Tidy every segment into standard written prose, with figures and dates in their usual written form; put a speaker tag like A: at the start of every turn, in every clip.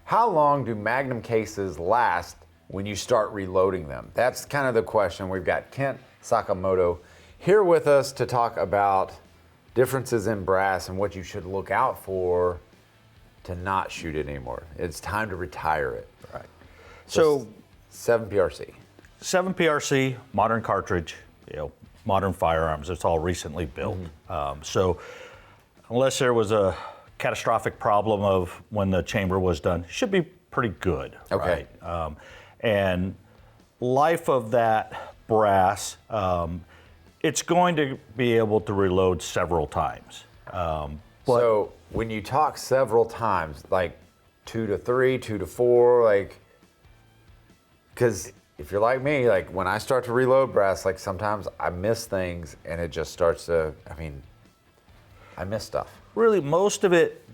A: How long do Magnum cases last when you start reloading them? That's kind of the question. We've got Kent Sakamoto here with us to talk about differences in brass and what you should look out for to not shoot it anymore. It's time to retire it.
B: Right.
A: So 7PRC.
B: 7PRC, modern cartridge, modern firearms. It's all recently built. So unless there was a catastrophic problem of when the chamber was done, should be pretty good.
A: Okay.
B: Right? And life of that brass, it's going to be able to reload several times.
A: So when you talk several times, like 2 to 3, 2 to 4, like, because if you're like me, like when I start to reload brass, like sometimes I miss things and it just starts to, I miss stuff.
B: Really, most of it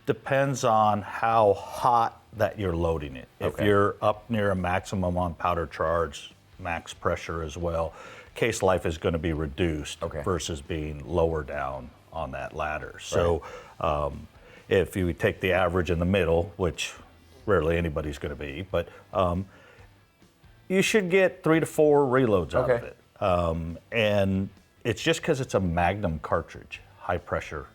B: depends on how hot that you're loading it. If you're up near a maximum on powder charge, max pressure as well, case life is going to be reduced versus being lower down on that ladder. So if you take the average in the middle, which rarely anybody's going to be, but you should get 3 to 4 reloads out of it. And it's just because it's a Magnum cartridge, high pressure,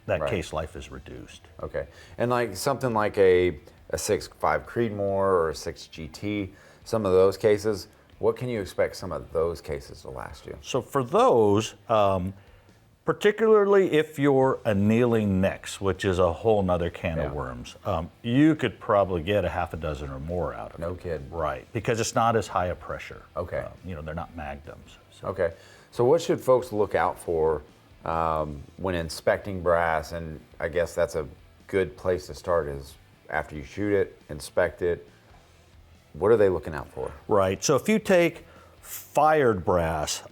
B: that case life is reduced.
A: Okay, and like something like a 6.5 Creedmoor or a 6 GT, some of those cases, what can you expect some of those cases to last you?
B: So for those, particularly if you're annealing necks, which is a whole nother can of worms, you could probably get a half a dozen or more out of it.
A: No kidding.
B: Right, because it's not as high a pressure.
A: Okay.
B: They're not Magnums. So.
A: Okay, so what should folks look out for when inspecting brass? And I guess that's a good place to start is after you shoot it, inspect it. What are they looking out for?
B: Right, so if you take fired brass,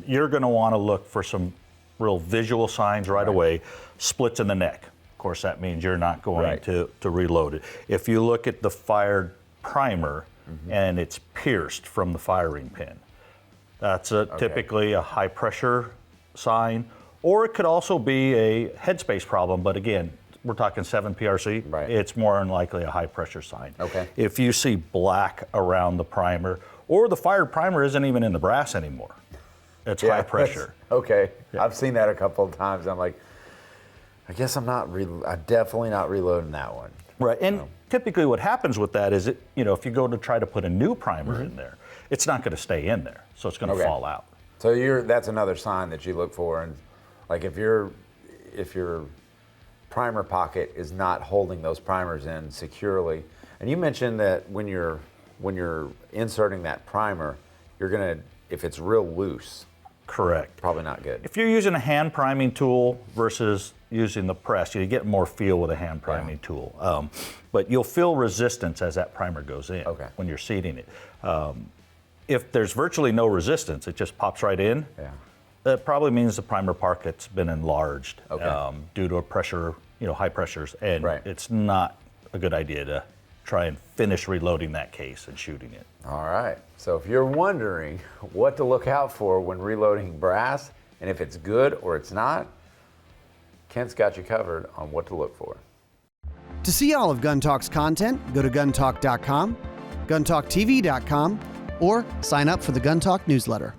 B: you're going to want to look for some real visual signs right away. Splits in the neck. Of course, that means you're not going to reload it. If you look at the fired primer and it's pierced from the firing pin, that's typically a high pressure sign. Or it could also be a headspace problem, but again, we're talking 7PRC, it's more than likely a high pressure sign.
A: Okay.
B: If you see black around the primer, or the fired primer isn't even in the brass anymore, it's high pressure.
A: Okay, I've seen that a couple of times. I'm like, I guess I'm definitely not reloading that one.
B: Right, and typically what happens with that is, if you go to try to put a new primer in there, it's not going to stay in there, so it's going to fall out.
A: So that's another sign that you look for, and like if your primer pocket is not holding those primers in securely, and you mentioned that when you're inserting that primer, you're gonna, if it's real loose.
B: Correct.
A: Probably not good.
B: If you're using a hand priming tool versus using the press, you get more feel with a hand priming tool. But you'll feel resistance as that primer goes in when you're seating it. If there's virtually no resistance, it just pops right in. That probably means the primer pocket's been enlarged due to a pressure, high pressures, and it's not a good idea to try and finish reloading that case and shooting it.
A: All right, so if you're wondering what to look out for when reloading brass, and if it's good or it's not, Kent's got you covered on what to look for.
C: To see all of Gun Talk's content, go to guntalk.com, guntalktv.com, or sign up for the Gun Talk newsletter.